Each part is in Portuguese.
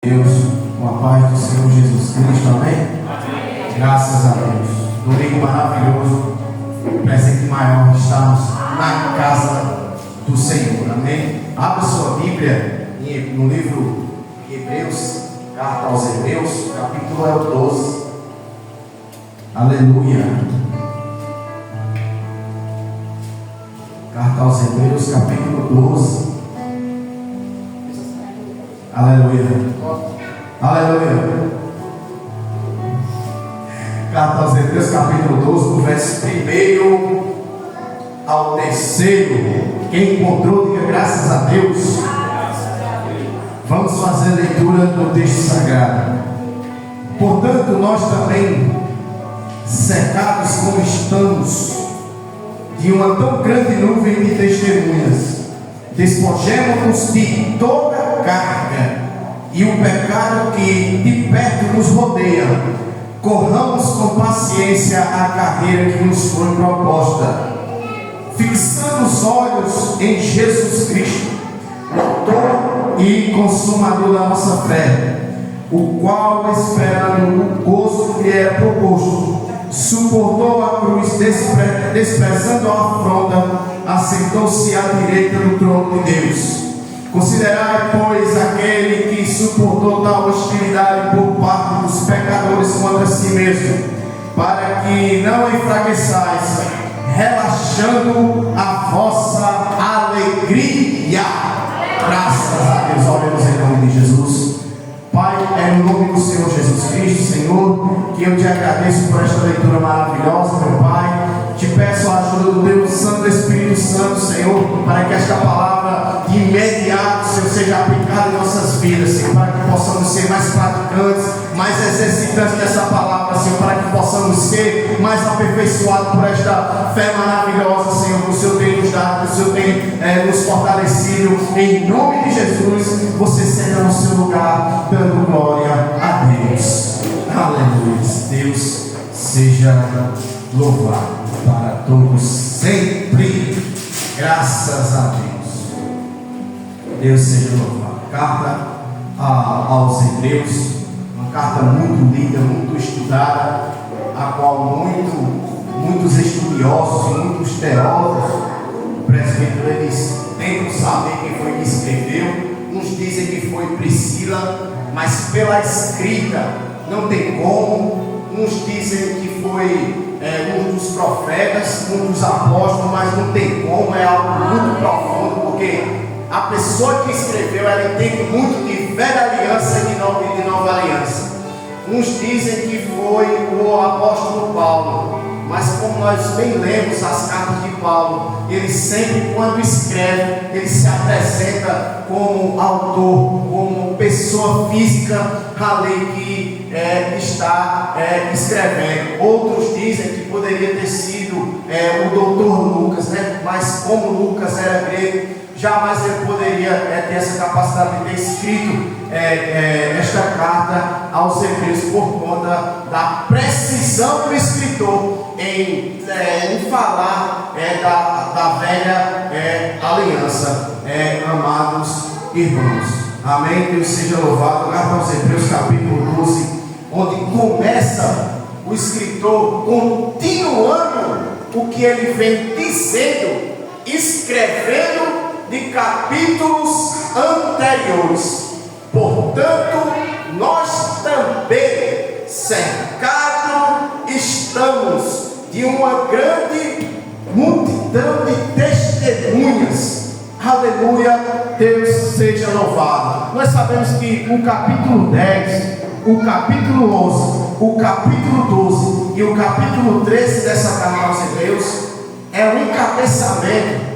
Deus, com a paz do Senhor Jesus Cristo, amém? Amém. Graças a Deus. Domingo maravilhoso, presente maior, estamos na casa do Senhor, amém? Abra sua Bíblia no livro de Hebreus, carta aos Hebreus, capítulo é o 12. Aleluia. Carta aos Hebreus, capítulo 12. Aleluia. Aleluia. Carta aos Hebreus, capítulo 12, do verso 1 ao 3. Quem encontrou, diga graças a Deus. Vamos fazer a leitura do texto sagrado. Portanto, nós também, cercados como estamos de uma tão grande nuvem de testemunhas, despojemo-nos de toda carga e o pecado que de perto nos rodeia, corramos com paciência a carreira que nos foi proposta, fixando os olhos em Jesus Cristo, o autor e consumador da nossa fé, o qual, esperando o gozo que lhe era proposto, suportou a cruz, desprezando a afronta, assentou-se à direita do trono de Deus. Considerai, pois, aquele que suportou tal hostilidade por parte dos pecadores contra si mesmo, para que não enfraqueçais, relaxando a vossa alegria. Graças a Deus. Oremos em nome de Jesus. Pai, é no nome do Senhor Jesus Cristo, Senhor, que eu te agradeço por esta leitura maravilhosa, meu Pai. Te peço a ajuda do Deus Santo, Espírito Santo, Senhor, para que esta palavra de imediato, Senhor, seja aplicada em nossas vidas, Senhor, para que possamos ser mais praticantes, mais exercitantes dessa palavra, Senhor, para que possamos ser mais aperfeiçoados por esta fé maravilhosa, Senhor, que o Senhor tem nos dado, que o Senhor tem nos fortalecido. Em nome de Jesus, você seja no seu lugar, dando glória a Deus. Aleluia. Deus seja louvado para todos sempre. Graças a Deus. Deus seja louvado. Carta aos Hebreus, uma carta muito linda, muito estudada, a qual muitos estudiosos e muitos teólogos, presbíteros, eles tentam saber quem foi que escreveu. Uns dizem que foi Priscila, mas pela escrita não tem como. Uns dizem que foi um dos profetas, um dos apóstolos, mas não tem como, é algo muito profundo, porque a pessoa que escreveu, ela entende muito de velha aliança e de nova aliança. Uns dizem que foi o apóstolo Paulo, mas como nós bem lemos as cartas de Paulo, ele sempre, quando escreve, ele se apresenta como autor, como pessoa física, a lei que está escrevendo. Outros dizem que poderia ter sido o doutor Lucas, né? Mas como Lucas era grego, jamais ele poderia ter essa capacidade de ter escrito esta carta aos Hebreus, por conta da precisão do escritor em falar da velha aliança. Amados irmãos, amém? Deus seja louvado. Carta aos Hebreus, capítulo 12, onde começa o escritor continuando o que ele vem dizendo, escrevendo de capítulos anteriores. Portanto, nós também, cercados estamos de uma grande multidão de testemunhas. Aleluia, Deus seja louvado. Nós sabemos que o capítulo 10, o capítulo 11, o capítulo 12 e o capítulo 13 dessa carta aos Hebreus é um encabeçamento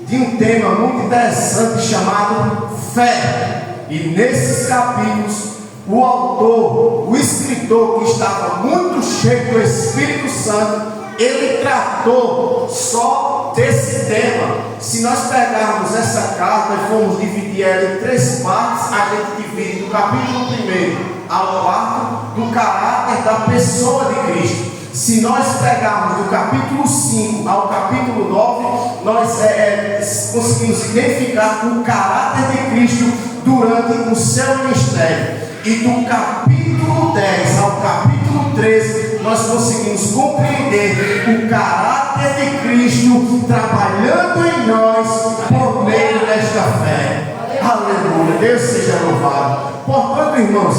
de um tema muito interessante chamado fé. E nesses capítulos, o autor, o escritor, que estava muito cheio do Espírito Santo, ele tratou só desse tema. Se nós pegarmos essa carta e formos dividir ela em 3 partes, a gente divide do capítulo 1 ao 4 do caráter da pessoa de Cristo. Se nós pegarmos do capítulo 5 ao capítulo 9, nós conseguimos identificar o caráter de Cristo durante o seu ministério. E do capítulo 10 ao capítulo 13, nós conseguimos compreender o caráter de Cristo trabalhando em nós por meio desta fé. Aleluia, Deus seja louvado. Portanto, irmãos,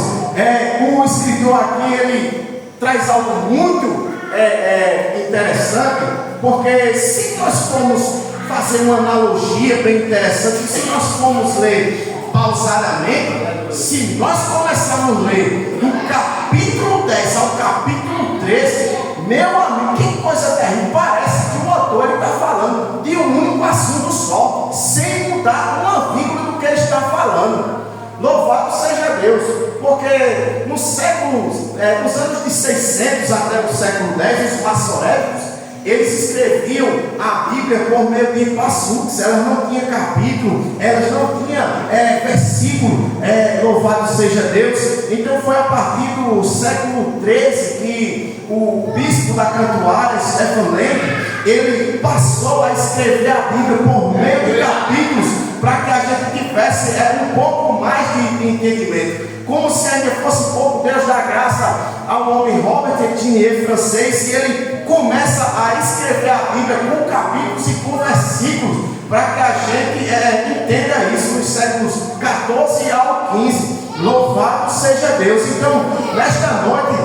o escritor aqui, ele traz algo muito interessante, porque se nós formos fazer uma analogia bem interessante, se nós formos ler pausadamente, se nós começarmos a ler do capítulo 10 ao capítulo 13, meu amigo, que coisa terrível, parece que o autor está falando de um único assunto só, sem mudar uma vírgula do que ele está falando. Louvado seja Deus, porque nos anos de 600 até o século 10, os maçoréticos, eles escreviam a Bíblia por meio de passuques, elas não tinham capítulo, elas não tinham versículo, louvado seja Deus. Então foi a partir do século 13 que o bispo da Cantuária, Stephen Lemke, ele passou a escrever a Bíblia por meio de capítulos, para que a gente tivesse um pouco mais de entendimento. Como se ainda fosse pouco, Deus dá graça ao homem Robert Etienne, francês, e ele começa a escrever a Bíblia com capítulos e com versículos, para que a gente entenda isso nos séculos 14 ao 15. Louvado seja Deus. Então, nesta noite,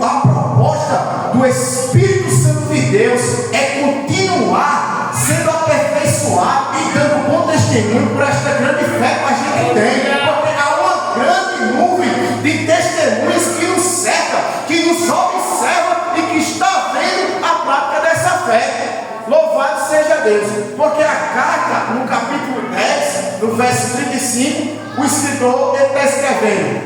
a proposta do Espírito Santo de Deus é continuar sendo aperfeiçoado e dando bom testemunho por esta grande fé que a gente tem, porque há uma grande nuvem de testemunhas que nos cerca, que nos observa e que está vendo a prática dessa fé. Louvado seja Deus, porque a carta, no capítulo 10, no verso 35, o escritor está escrevendo: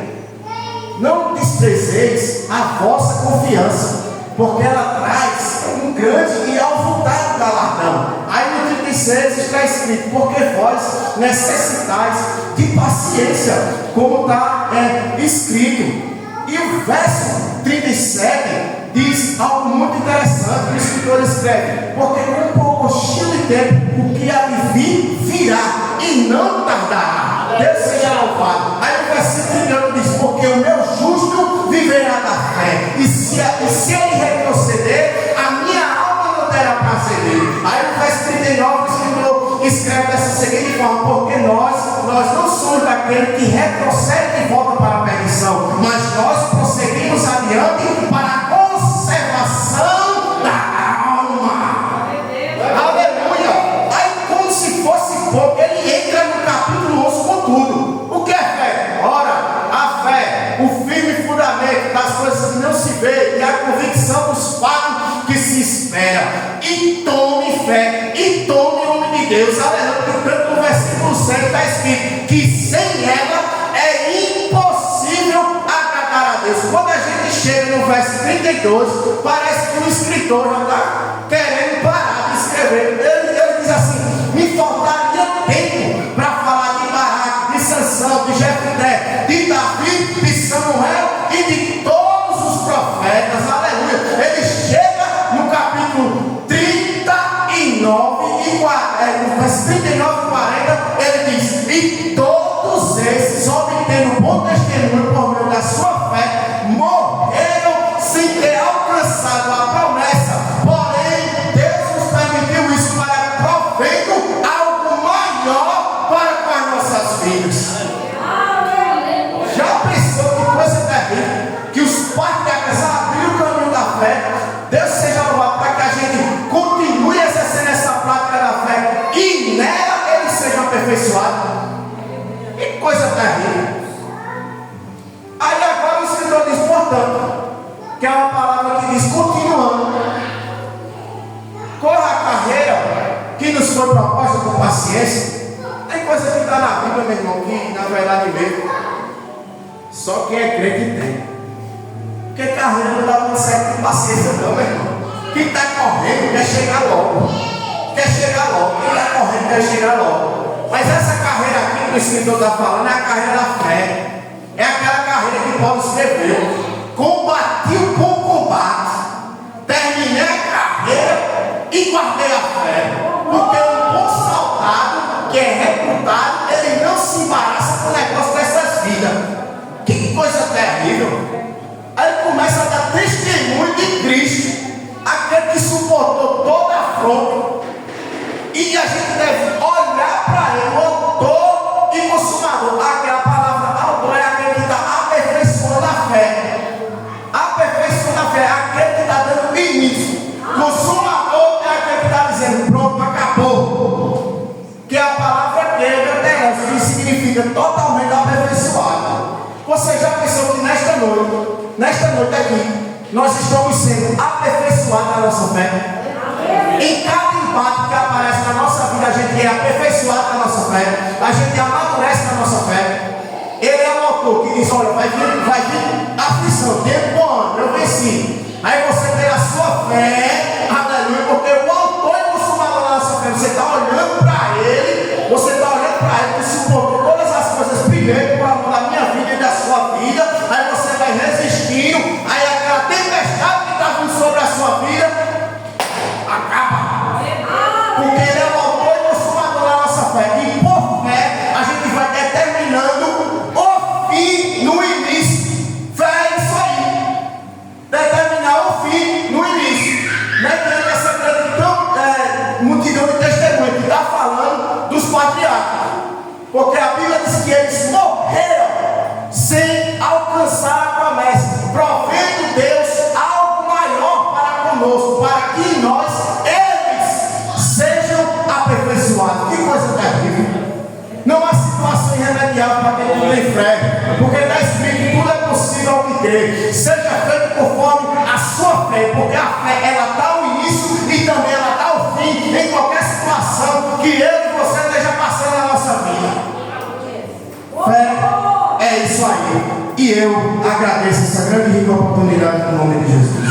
não desprezeis a vossa confiança, porque ela traz um grande e avultado galardão. Aí no 36 está escrito: porque vós necessitais de paciência, como está escrito. E o verso 37 diz algo muito interessante. O escritor escreve: porque com pouco de tempo o que há de vir virá e não tardará. Deus seja louvado. Aí o versículo 39 diz: porque o meu justo viverá da fé, e se ele retroceder, a minha alma não terá prazer nele. Aí no verso 39 o escritor escreve dessa seguinte forma: porque nós não somos daquele que retrocede e volta para a perdição, mas nós prosseguimos adiante para a conservação da alma. Aleluia. Aí, como se fosse pouco, ele entra no capítulo 11 com tudo. O que é fé? Ora, a fé, o firme fundamento das coisas que não se vê e a convicção dos fatos que se espera. E tome fé, e tome o nome de Deus. Aleluia. Portanto, no versículo 7 está escrito que sem ela é impossível agradar a Deus. Quando a gente chega no verso 32, parece que o escritor já está querendo parar de escrever. Ele diz assim: me faltaria tempo para falar de Baraque, de Sansão, de Jefté, de Davi, de Samuel e de todos os profetas. Aleluia. Ele chega no capítulo 39 e 40, no verso 39 e 40, ele diz: e todos esses, obtendo bom testemunho por meio da sua fé, morreram sem ter alcançado a promessa. Porém, Deus nos permitiu isso para proveito algo maior para com as nossas vidas. Já pensou que coisa terrível? Que os patriarcas abriram o caminho da fé. Deus seja louvado para que a gente continue exercendo essa prática da fé e nela eles sejam aperfeiçoados. Que coisa terrível. Aí agora o escritor diz, portanto, que é uma palavra que diz: continuando, corra a carreira que nos foi proposta com paciência. Tem coisa que está na Bíblia, meu irmão, que na verdade mesmo só quem é crente tem. Porque carreira não dá muito certo com paciência não, meu irmão. Quem está correndo quer chegar logo. Quer chegar logo. Quem está correndo quer chegar logo. Mas essa carreira aqui que o escritor está falando é a carreira da fé. É aquela carreira que Paulo escreveu: combati o bom combate, terminei a carreira e guardei a fé. Porque um bom soldado que é recrutado, ele não se embaraça coisa terrível. Aí ele começa a dar testemunho de Cristo, aquele que suportou toda a afronta. E a gente deve olhar para ele, o autor e consumador. Aquela palavra autor é aquele que está aperfeiçoando a fé. Aperfeiçoando a fé é aquele que está dando início. Consumador é aquele que está dizendo pronto, acabou. Que é a palavra grega telos, que significa totalmente aperfeiçoado. Você já pensou que nesta noite aqui, nós estamos sendo aperfeiçoados na nossa fé? Em cada impacto que aparece na nossa vida, a gente é aperfeiçoado na nossa fé, a gente amadurece na nossa fé. Ele é o autor que diz: olha, vai vir aflição, tempo bom, eu venci. Aí você tem a sua fé, aleluia, porque o autor é consumador da nossa fé. Você está olhando para ele, que suportou todas as coisas primeiro, para amor da minha vida e da sua vida. Aí você vai resistindo, aí aquela tempestade que está vindo sobre a sua vida acaba, porque ele é o autor e consumador da nossa fé, e por fé a gente vai determinando o fim no início. Fé é isso aí, determinar o fim no início, mediante essa grande multidão de testemunhos que está falando dos patriarcas, porque a Bíblia diz que eles morreram sem alcançar a promessa, provendo Deus algo maior para conosco, para que nós sejam aperfeiçoados. Que coisa terrível! Não há situação irremediável para quem não tem fé, porque está escrito que tudo é possível ao que crê. Seja feito conforme a sua fé, porque a fé ela dá o início e também ela dá o fim em qualquer situação que eu e você esteja passando na nossa vida. Fé é isso aí. E eu agradeço essa grande e rica oportunidade no nome de Jesus.